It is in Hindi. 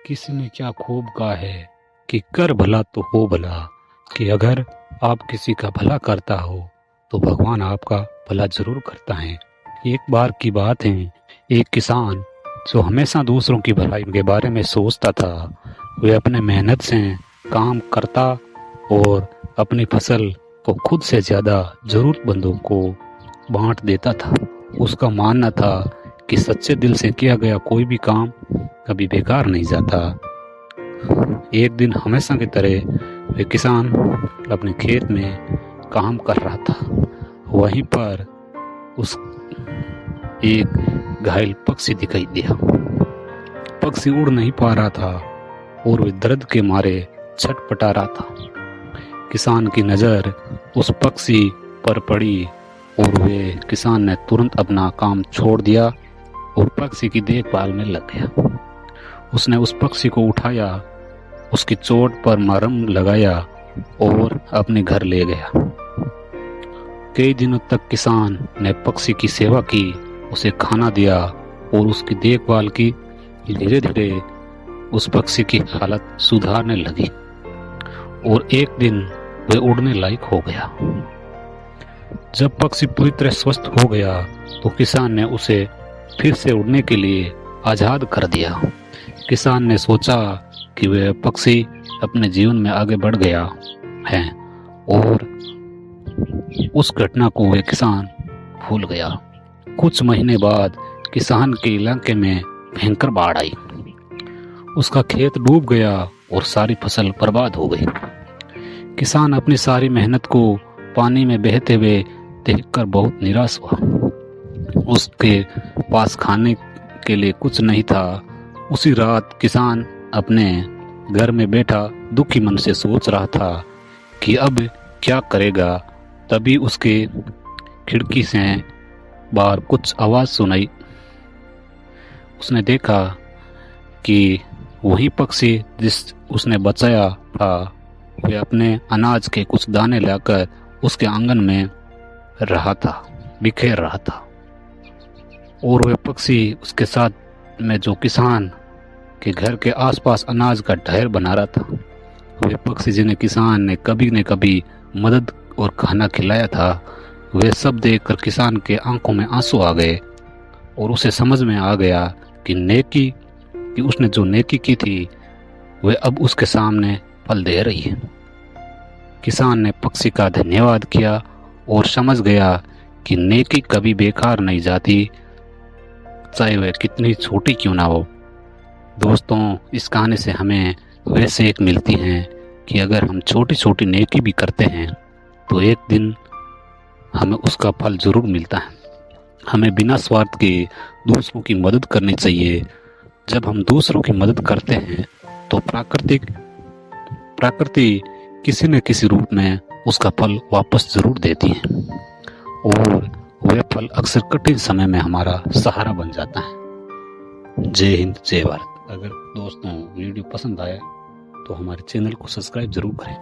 किसी ने क्या खूब कहा है कि कर भला तो हो भला, कि अगर आप किसी का भला करता हो तो भगवान आपका भला जरूर करता है। एक बार की बात है, एक किसान जो हमेशा दूसरों की भलाई के बारे में सोचता था, वह अपने मेहनत से काम करता और अपनी फसल को खुद से ज्यादा जरूरतमंदों को बांट देता था। उसका मानना था कि सच्चे दिल से किया गया कोई भी काम कभी बेकार नहीं जाता। एक दिन हमेशा की तरह वे किसान अपने खेत में काम कर रहा था। वहीं पर उस एक घायल पक्षी दिखाई दिया। पक्षी उड़ नहीं पा रहा था और वे दर्द के मारे छटपटा रहा था। किसान की नजर उस पक्षी पर पड़ी और वे किसान ने तुरंत अपना काम छोड़ दिया और पक्षी की देखभाल में लग गया। उसने उस पक्षी को उठाया, उसकी चोट पर मरहम लगाया और अपने घर ले गया। कई दिनों तक किसान ने पक्षी की सेवा की, उसे खाना दिया और उसकी देखभाल की। धीरे धीरे उस पक्षी की हालत सुधारने लगी और एक दिन वह उड़ने लायक हो गया। जब पक्षी पूरी तरह स्वस्थ हो गया तो किसान ने उसे फिर से उड़ने के लिए आजाद कर दिया। किसान ने सोचा कि वह पक्षी अपने जीवन में आगे बढ़ गया है और उस घटना को वह किसान भूल गया। कुछ महीने बाद किसान के इलाके में भयंकर बाढ़ आई। उसका खेत डूब गया और सारी फसल बर्बाद हो गई। किसान अपनी सारी मेहनत को पानी में बहते हुए देखकर बहुत निराश हुआ। उसके पास खाने के लिए कुछ नहीं था। उसी रात किसान अपने घर में बैठा दुखी मन से सोच रहा था कि अब क्या करेगा। तभी उसके खिड़की से बाहर कुछ आवाज सुनाई। उसने देखा कि वही पक्षी जिस उसने बचाया था, वह अपने अनाज के कुछ दाने लाकर उसके आंगन में रहा था, बिखेर रहा था। और वह पक्षी उसके साथ में जो किसान के घर के आसपास अनाज का ढेर बना रहा था। वह पक्षी जिन्हें किसान ने कभी न कभी मदद और खाना खिलाया था, वह सब देखकर किसान के आंखों में आंसू आ गए और उसे समझ में आ गया कि उसने जो नेकी की थी वह अब उसके सामने फल दे रही है। किसान ने पक्षी का धन्यवाद किया और समझ गया कि नेकी कभी बेकार नहीं जाती, चाहे वह कितनी छोटी क्यों ना हो। दोस्तों, इस कहानी से हमें वह सीख मिलती है कि अगर हम छोटी छोटी नेकी भी करते हैं तो एक दिन हमें उसका फल जरूर मिलता है। हमें बिना स्वार्थ के दूसरों की मदद करनी चाहिए। जब हम दूसरों की मदद करते हैं तो प्रकृति किसी न किसी रूप में उसका फल वापस जरूर देती है और वह फल अक्सर कठिन समय में हमारा सहारा बन जाता है। जय हिंद, जय भारत। अगर दोस्तों वीडियो पसंद आया तो हमारे चैनल को सब्सक्राइब जरूर करें।